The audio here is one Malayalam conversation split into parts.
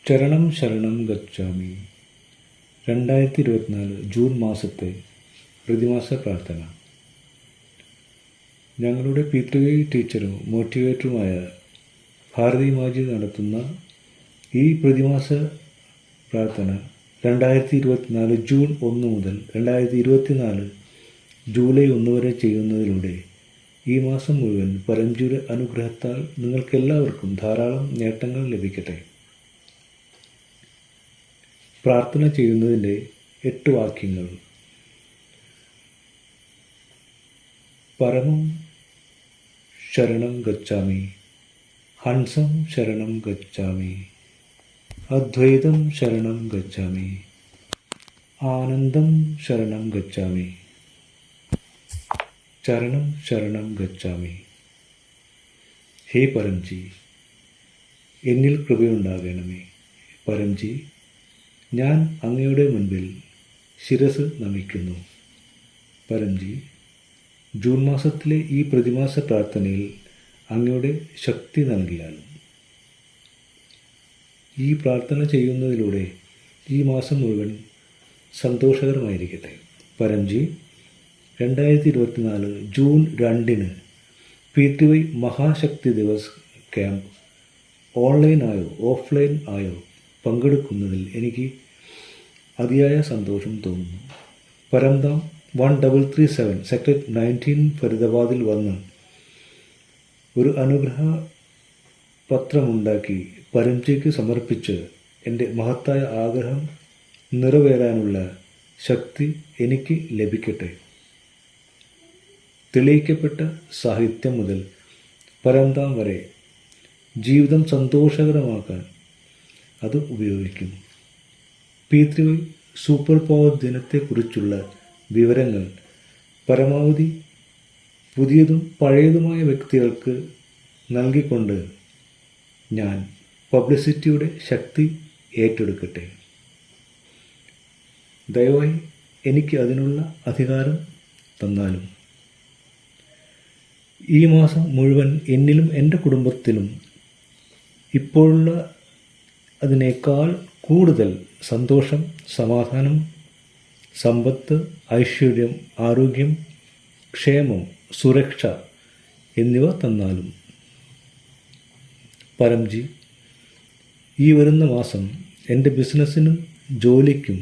ശരണം ശരണം ഗച്ഛാമി. 2024 ജൂൺ മാസത്തെ പ്രതിമാസ പ്രാർത്ഥന. ഞങ്ങളുടെ പി3 ടീച്ചറും മോട്ടിവേറ്ററുമായ ഭാരതി മാജിദ് നടത്തുന്ന ഈ പ്രതിമാസ പ്രാർത്ഥന 2024 ജൂൺ 1 മുതൽ 2024 ജൂലൈ 1 വരെ ചെയ്യുന്നതിലൂടെ ഈ മാസം മുഴുവൻ പരംജിയുടെ അനുഗ്രഹത്താൽ നിങ്ങൾക്കെല്ലാവർക്കും ധാരാളം നേട്ടങ്ങൾ ലഭിക്കട്ടെ. പ്രാർത്ഥന ചെയ്യുന്നതിൻ്റെ 8 വാക്യങ്ങൾ. പരമം ശരണം ഗച്ഛാമി, ഹംസം ശരണം ഗച്ഛാമി, അദ്വൈതം ശരണം ഗച്ഛാമി, ആനന്ദം ശരണം ഗച്ഛാമി, ചരണം ശരണം ഗച്ഛാമി. ഹേ പരംജി, എന്നിൽ കൃപയുണ്ടാകണമേ. പരംജി, ഞാൻ അങ്ങയുടെ മുൻപിൽ ശിരസ് നമിക്കുന്നു. പരംജി, ജൂൺ മാസത്തിലെ ഈ പ്രതിമാസ പ്രാർത്ഥനയിൽ അങ്ങയുടെ ശക്തി നൽകിയാലും ഈ പ്രാർത്ഥന ചെയ്യുന്നതിലൂടെ ഈ മാസം മുഴുവൻ സന്തോഷകരമായിരിക്കട്ടെ. പരംജി, 2024 ജൂൺ 2 പി3 മഹാശക്തി ദിവസ് ക്യാമ്പ് ഓൺലൈനായോ ഓഫ്ലൈൻ ആയോ പങ്കെടുക്കുന്നതിൽ എനിക്ക് അതിയായ സന്തോഷം തോന്നുന്നു. പരംധാം 1337 സെക്ടർ 19 ഫരീദാബാദിൽ വന്ന് ഒരു അനുഗ്രഹ പത്രമുണ്ടാക്കി പരംജിക്ക് സമർപ്പിച്ച് എൻ്റെ മഹത്തായ ആഗ്രഹം നിറവേറാനുള്ള ശക്തി എനിക്ക് ലഭിക്കട്ടെ. തെളിയിക്കപ്പെട്ട സാഹിത്യം മുതൽ പരംധാം വരെ ജീവിതം സന്തോഷകരമാക്കാൻ അത് ഉപയോഗിക്കും. പി3 സൂപ്പർ പവർ ദിനത്തെക്കുറിച്ചുള്ള വിവരങ്ങൾ പരമാവധി പുതിയതും പഴയതുമായ വ്യക്തികൾക്ക് നൽകിക്കൊണ്ട് ഞാൻ പബ്ലിസിറ്റിയുടെ ശക്തി ഏറ്റെടുക്കട്ടെ. ദയവായി എനിക്ക് അതിനുള്ള അധികാരം തന്നാലും. ഈ മാസം മുഴുവൻ എന്നിലും എൻ്റെ കുടുംബത്തിലും ഇപ്പോഴുള്ള അതിനേക്കാൾ കൂടുതൽ സന്തോഷം, സമാധാനം, സമ്പത്ത്, ഐശ്വര്യം, ആരോഗ്യം, ക്ഷേമം, സുരക്ഷ എന്നിവ തന്നാലും. പരംജി, ഈ വരുന്ന മാസം എൻ്റെ ബിസിനസ്സിനും ജോലിക്കും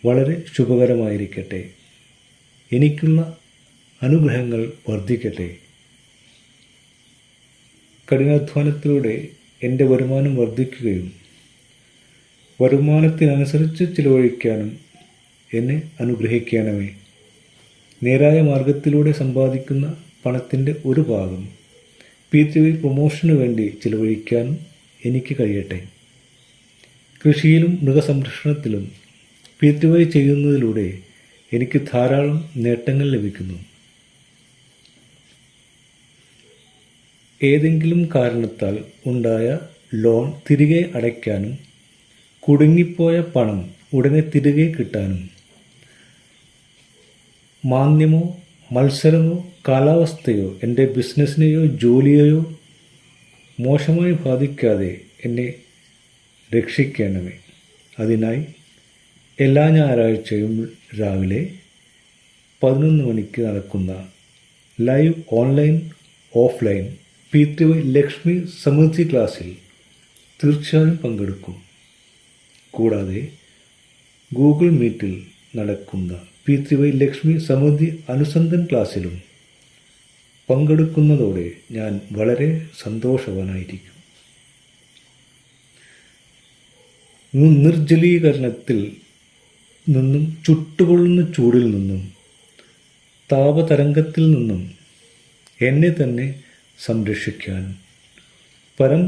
വളരെ ശുഭകരമായിരിക്കട്ടെ. എനിക്കുള്ള അനുഗ്രഹങ്ങൾ വർദ്ധിക്കട്ടെ. കഠിനാധ്വാനത്തിലൂടെ എൻ്റെ വരുമാനം വർദ്ധിക്കുകയും വരുമാനത്തിനനുസരിച്ച് ചിലവഴിക്കാനും എന്നെ അനുഗ്രഹിക്കണമേ. നേരായ മാർഗത്തിലൂടെ സമ്പാദിക്കുന്ന പണത്തിൻ്റെ ഒരു ഭാഗം പി3 പ്രൊമോഷന് വേണ്ടി ചിലവഴിക്കാനും എനിക്ക് കഴിയട്ടെ. കൃഷിയിലും മൃഗസംരക്ഷണത്തിലും പി3 ചെയ്യുന്നതിലൂടെ എനിക്ക് ധാരാളം നേട്ടങ്ങൾ ലഭിക്കുന്നു. ഏതെങ്കിലും കാരണത്താൽ ഉണ്ടായ ലോൺ തിരികെ അടയ്ക്കാനും കുടുങ്ങിപ്പോയ പണം ഉടനെ തിരികെ കിട്ടാനും മാന്ദ്യമോ മത്സരമോ കാലാവസ്ഥയോ എൻ്റെ ബിസിനസ്സിനെയോ ജോലിയെയോ മോശമായി ബാധിക്കാതെ എന്നെ രക്ഷിക്കണമേ. അതിനായി എല്ലാ ഞായറാഴ്ചയും രാവിലെ 11 മണിക്ക് നടക്കുന്ന ലൈവ് ഓൺലൈൻ ഓഫ്ലൈൻ പി3 ലക്ഷ്മി സമൃദ്ധി ക്ലാസ്സിൽ തീർച്ചയായും പങ്കെടുക്കും. കൂടാതെ ഗൂഗിൾ മീറ്റിൽ നടക്കുന്ന പി3 ലക്ഷ്മി സമൃദ്ധി അനുസന്ധൻ ക്ലാസ്സിലും പങ്കെടുക്കുന്നതോടെ ഞാൻ വളരെ സന്തോഷവാനായിരിക്കും. നിർജ്ജലീകരണത്തിൽ നിന്നും ചുട്ടുകൊള്ളുന്ന ചൂടിൽ നിന്നും താപതരംഗത്തിൽ നിന്നും എന്നെ തന്നെ സംരക്ഷിക്കാൻ പരം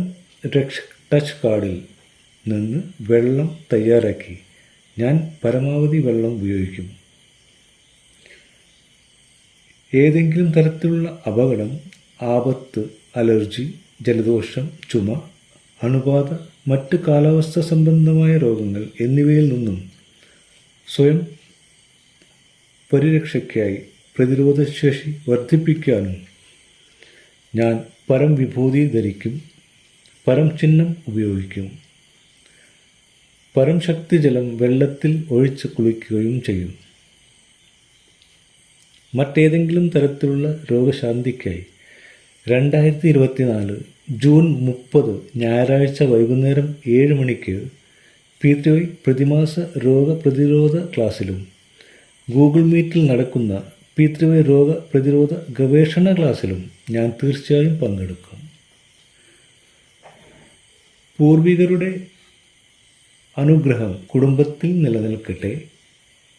ടച്ച് കാർഡിൽ നിന്ന് വെള്ളം തയ്യാറാക്കി ഞാൻ പരമാവധി വെള്ളം ഉപയോഗിക്കും. ഏതെങ്കിലും തരത്തിലുള്ള അപകടം, ആപത്ത്, അലർജി, ജലദോഷം, ചുമ, അണുബാധ, മറ്റ് കാലാവസ്ഥ സംബന്ധമായ രോഗങ്ങൾ എന്നിവയിൽ നിന്നും സ്വയം പരിരക്ഷയ്ക്കായി പ്രതിരോധശേഷി വർദ്ധിപ്പിക്കാനും ഞാൻ പരം വിഭൂതി ധരിക്കും, പരം ചിഹ്നം ഉപയോഗിക്കും. പരംശക്തി ജലം വെള്ളത്തിൽ ഒഴിച്ച് കുളിക്കുകയും ചെയ്യും. മറ്റേതെങ്കിലും തരത്തിലുള്ള രോഗശാന്തിക്കായി 2024 ജൂൺ 30 ഞായറാഴ്ച വൈകുന്നേരം 7 മണിക്ക് P3Y പ്രതിമാസ രോഗപ്രതിരോധ ക്ലാസ്സിലും ഗൂഗിൾ മീറ്റിൽ നടക്കുന്ന P3Y രോഗപ്രതിരോധ ഗവേഷണ ക്ലാസ്സിലും ഞാൻ തീർച്ചയായും പങ്കെടുക്കും. പൂർവികരുടെ അനുഗ്രഹം കുടുംബത്തിൽ നിലനിൽക്കട്ടെ.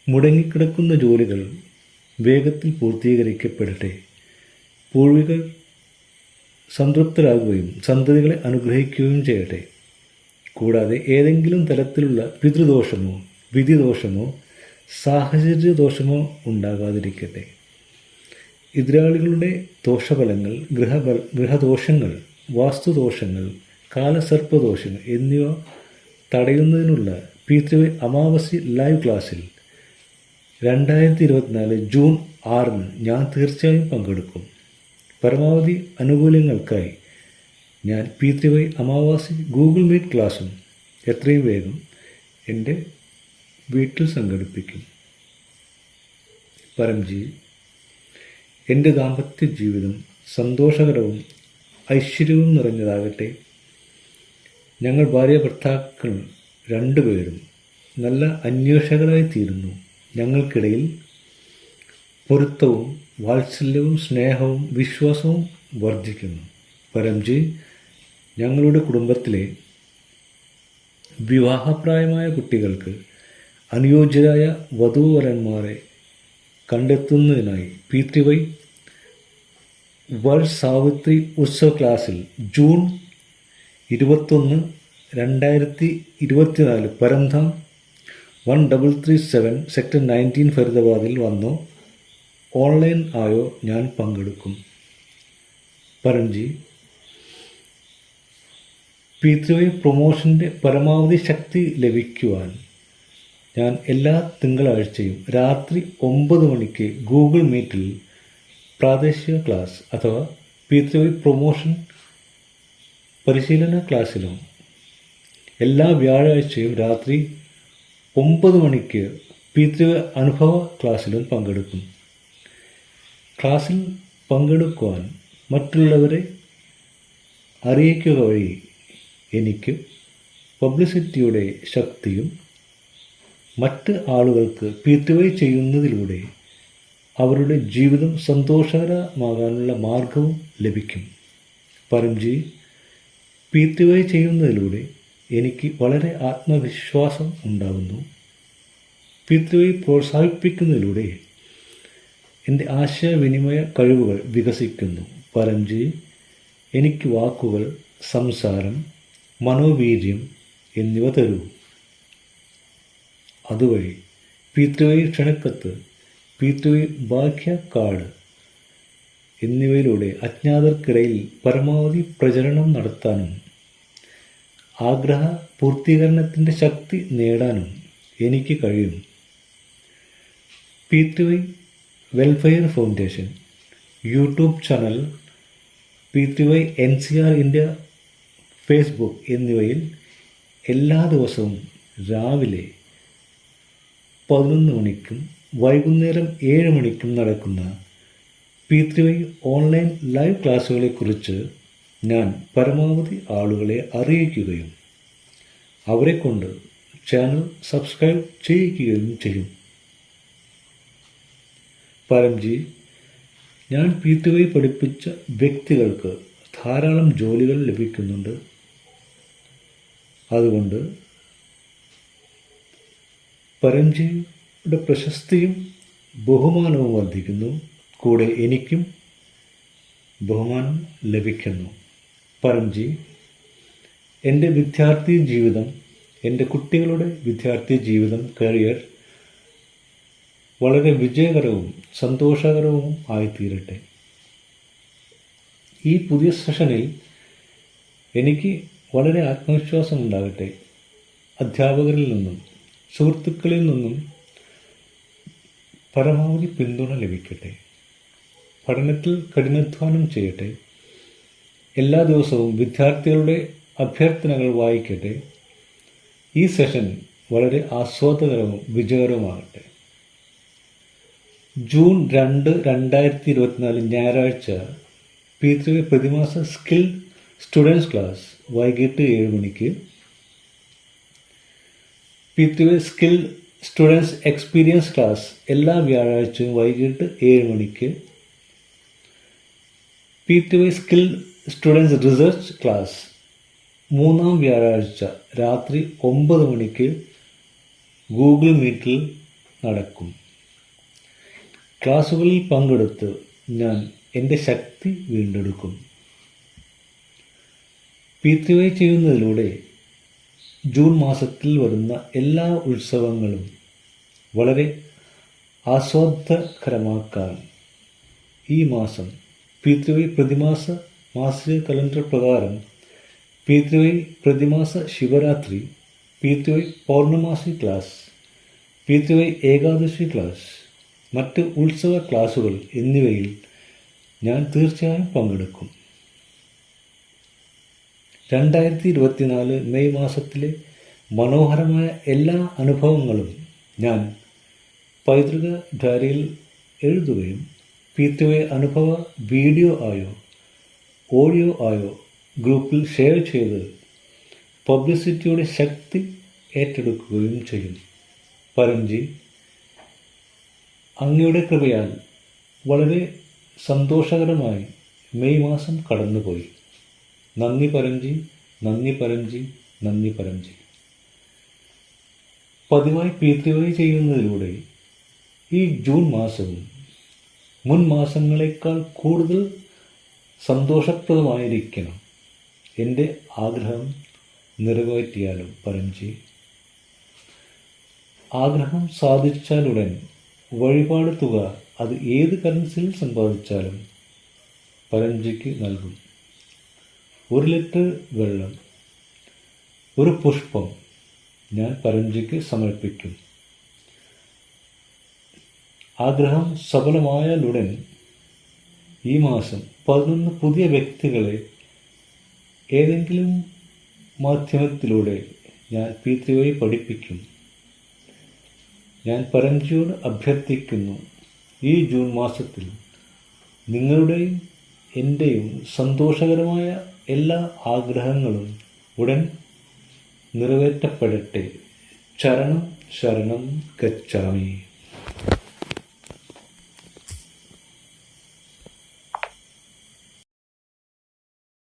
മുടങ്ങിക്കിടക്കുന്ന ജോലികൾ വേഗത്തിൽ പൂർത്തീകരിക്കപ്പെടട്ടെ. പൂർവികർ സംതൃപ്തരാകുകയും സന്തതികളെ അനുഗ്രഹിക്കുകയും ചെയ്യട്ടെ. കൂടാതെ ഏതെങ്കിലും തരത്തിലുള്ള പിതൃദോഷമോ വിധിദോഷമോ സാഹചര്യദോഷമോ ഉണ്ടാകാതിരിക്കട്ടെ. എതിരാളികളുടെ ദോഷഫലങ്ങൾ, ഗൃഹദോഷങ്ങൾ, വാസ്തുദോഷങ്ങൾ, കാലസർപ്പദോഷങ്ങൾ എന്നിവ തടയുന്നതിനുള്ള P3Y അമാവാസി ലൈവ് ക്ലാസ്സിൽ 2024 ജൂൺ 6 ഞാൻ തീർച്ചയായും പങ്കെടുക്കും. പരമാവധി ആനുകൂല്യങ്ങൾക്കായി ഞാൻ P3Y അമാവാസി ഗൂഗിൾ മീറ്റ് ക്ലാസ്സും എത്രയും വേഗം എൻ്റെ വീട്ടിൽ സംഘടിപ്പിക്കും. പരംജി, എൻ്റെ ദാമ്പത്യ ജീവിതം സന്തോഷകരവും ഐശ്വര്യവും നിറഞ്ഞതാകട്ടെ. ഞങ്ങൾ ഭാര്യ ഭർത്താക്കൾ രണ്ടുപേരും നല്ല അന്വേഷകരായി തീരുന്നു. ഞങ്ങൾക്കിടയിൽ പൊരുത്തവും വാത്സല്യവും സ്നേഹവും വിശ്വാസവും വർദ്ധിക്കുന്നു. പരംജി, ഞങ്ങളുടെ കുടുംബത്തിലെ വിവാഹപ്രായമായ കുട്ടികൾക്ക് അനുയോജ്യരായ വധൂവരന്മാരെ കണ്ടെത്തുന്നതിനായി P3Y വേൾഡ് സാവിത്രി ഉത്സവ് ക്ലാസ്സിൽ ജൂൺ 21, 2024 പരംധാം 1337 സെക്ടർ 19 ഫരീദാബാദിൽ വന്നോ ഓൺലൈൻ ആയോ ഞാൻ പങ്കെടുക്കും. പരംജി, P3Y പ്രൊമോഷൻ്റെ പരമാവധി ശക്തി ലഭിക്കുവാൻ ഞാൻ എല്ലാ തിങ്കളാഴ്ചയും രാത്രി 9 മണിക്ക് ഗൂഗിൾ മീറ്റിൽ പ്രാദേശിക ക്ലാസ് അഥവാ P3Y പ്രൊമോഷൻ പരിശീലന ക്ലാസ്സിലും എല്ലാ വ്യാഴാഴ്ചയും രാത്രി 9 മണിക്ക് P3Y അനുഭവ ക്ലാസ്സിലും പങ്കെടുക്കും. ക്ലാസ്സിൽ പങ്കെടുക്കുവാൻ മറ്റുള്ളവരെ അറിയിക്കുക വഴി എനിക്ക് പബ്ലിസിറ്റിയുടെ ശക്തിയും മറ്റ് ആളുകൾക്ക് P3Y ചെയ്യുന്നതിലൂടെ അവരുടെ ജീവിതം സന്തോഷകരമാകാനുള്ള മാർഗവും ലഭിക്കും. പരംജി, P3Y ചെയ്യുന്നതിലൂടെ എനിക്ക് വളരെ ആത്മവിശ്വാസം ഉണ്ടാകുന്നു. P3Y പ്രോത്സാഹിപ്പിക്കുന്നതിലൂടെ എൻ്റെ ആശയവിനിമയ കഴിവുകൾ വികസിക്കുന്നു. പരംജി, എനിക്ക് വാക്കുകൾ, സംസാരം, മനോവീര്യം എന്നിവ തരൂ. അതുവഴി P3Y ക്ഷണക്കത്ത്, P3Y ഭാഗ്യ കാർഡ് എന്നിവയിലൂടെ അജ്ഞാതർക്കിടയിൽ പരമാവധി പ്രചരണം നടത്താനും ആഗ്രഹ പൂർത്തീകരണത്തിൻ്റെ ശക്തി നേടാനും എനിക്ക് കഴിയും. P3Y welfare foundation YouTube channel, P3Y NCR India Facebook എന്നിവയിൽ എല്ലാ ദിവസവും രാവിലെ 11 മണിക്കും വൈകുന്നേരം 7 മണിക്കും നടക്കുന്ന P3Y ഓൺലൈൻ ലൈവ് ക്ലാസ്സുകളെക്കുറിച്ച് ഞാൻ പരമാവധി ആളുകളെ അറിയിക്കുകയും അവരെക്കൊണ്ട് ചാനൽ സബ്സ്ക്രൈബ് ചെയ്യിക്കുകയും ചെയ്യും. പരംജി, ഞാൻ P3Y പഠിപ്പിച്ച വ്യക്തികൾക്ക് ധാരാളം ജോലികൾ ലഭിക്കുന്നുണ്ട്. അതുകൊണ്ട് പരംജിയുടെ പ്രശസ്തിയും ബഹുമാനവും വർദ്ധിക്കുന്നു. കൂടെ എനിക്കും ബഹുമാനം ലഭിക്കുന്നു. പരംജി, എൻ്റെ വിദ്യാർത്ഥി ജീവിതം, എൻ്റെ കുട്ടികളുടെ വിദ്യാർത്ഥി ജീവിതം, കരിയർ വളരെ വിജയകരവും സന്തോഷകരവും ആയിത്തീരട്ടെ. ഈ പുതിയ സെഷനിൽ എനിക്ക് വളരെ ആത്മവിശ്വാസം ഉണ്ടാകട്ടെ. അധ്യാപകരിൽ നിന്നും സുഹൃത്തുക്കളിൽ നിന്നും പരമാവധി പിന്തുണ ലഭിക്കട്ടെ. പഠനത്തിൽ കഠിനാധ്വാനം ചെയ്യട്ടെ. എല്ലാ ദിവസവും വിദ്യാർത്ഥികളുടെ അഭ്യർത്ഥനകൾ വായിക്കട്ടെ. ഈ സെഷൻ വളരെ ആസ്വാദകരവും വിജയകരവുമാകട്ടെ. ജൂൺ 2, 2024 ഞായറാഴ്ച P3 പ്രതിമാസ സ്കിൽ സ്റ്റുഡൻസ് ക്ലാസ് വൈകിട്ട് 7 മണിക്ക്. P3 skill students experience class എല്ലാ വ്യാഴാഴ്ചയും വൈകിട്ട് 7 മണിക്ക്. P3 skill students research class 3-ാം വ്യാഴാഴ്ച രാത്രി 9 മണിക്ക് ഗൂഗിൾ മീറ്റിൽ നടക്കും. ക്ലാസുകളിൽ പങ്കെടുത്ത് ഞാൻ എൻ്റെ ശക്തി വീണ്ടെടുക്കും. P3 ചെയ്യുന്നതിലൂടെ ജൂൺ മാസത്തിൽ വരുന്ന എല്ലാ ഉത്സവങ്ങളും വളരെ ആസ്വാദ്യകരമാക്കാൻ ഈ മാസം P3 പ്രതിമാസ മാസിക കലണ്ടർ പ്രകാരം P3 പ്രതിമാസ ശിവരാത്രി, P3 പൗർണമാസി ക്ലാസ്, P3 ഏകാദശി ക്ലാസ്, മറ്റ് ഉത്സവ ക്ലാസുകൾ എന്നിവയിൽ ഞാൻ തീർച്ചയായും പങ്കെടുക്കും. 2024 മെയ് മാസത്തിലെ മനോഹരമായ എല്ലാ അനുഭവങ്ങളും ഞാൻ പൈതൃക ഡയറിയിൽ എഴുതുകയും P3 അനുഭവ വീഡിയോ ആയോ ഓഡിയോ ആയോ ഗ്രൂപ്പിൽ ഷെയർ ചെയ്ത് പബ്ലിസിറ്റിയുടെ ശക്തി ഏറ്റെടുക്കുകയും ചെയ്യും. പരംജി, അങ്ങയുടെ കൃപയാൽ വളരെ സന്തോഷകരമായി മെയ് മാസം കടന്നുപോയി. നന്ദി പരംജി, നന്ദി പരംജി, നന്ദി പരംജി. പതിവായി P3 ചെയ്യുന്നതിലൂടെ ഈ ജൂൺ മാസവും മുൻ മാസങ്ങളെക്കാൾ കൂടുതൽ സന്തോഷപ്രദമായിരിക്കണം. എൻ്റെ ആഗ്രഹം നിറവേറ്റിയാലും പരംജി. ആഗ്രഹം സാധിച്ചാലുടൻ വഴിപാട് തുക അത് ഏത് കറൻസിയിൽ സമ്പാദിച്ചാലും പരംജിക്ക് നൽകും. 1 ലിറ്റർ വെള്ളം, ഒരു പുഷ്പം ഞാൻ പരംജിക്ക് സമർപ്പിക്കും. ആഗ്രഹം സഫലമായാലുടൻ ഈ മാസം 11 പുതിയ വ്യക്തികളെ ഏതെങ്കിലും മാധ്യമത്തിലൂടെ ഞാൻ P3 പഠിപ്പിക്കും. ഞാൻ പരംജിയോട് അഭ്യർത്ഥിക്കുന്നു, ഈ ജൂൺ മാസത്തിൽ നിങ്ങളുടെയും എൻ്റെയും സന്തോഷകരമായ എല്ലാ ആഗ്രഹങ്ങളും ഉടൻ നിറവേറ്റപ്പെടട്ടെ. ചരണം ശരണം ഗച്ഛാമി.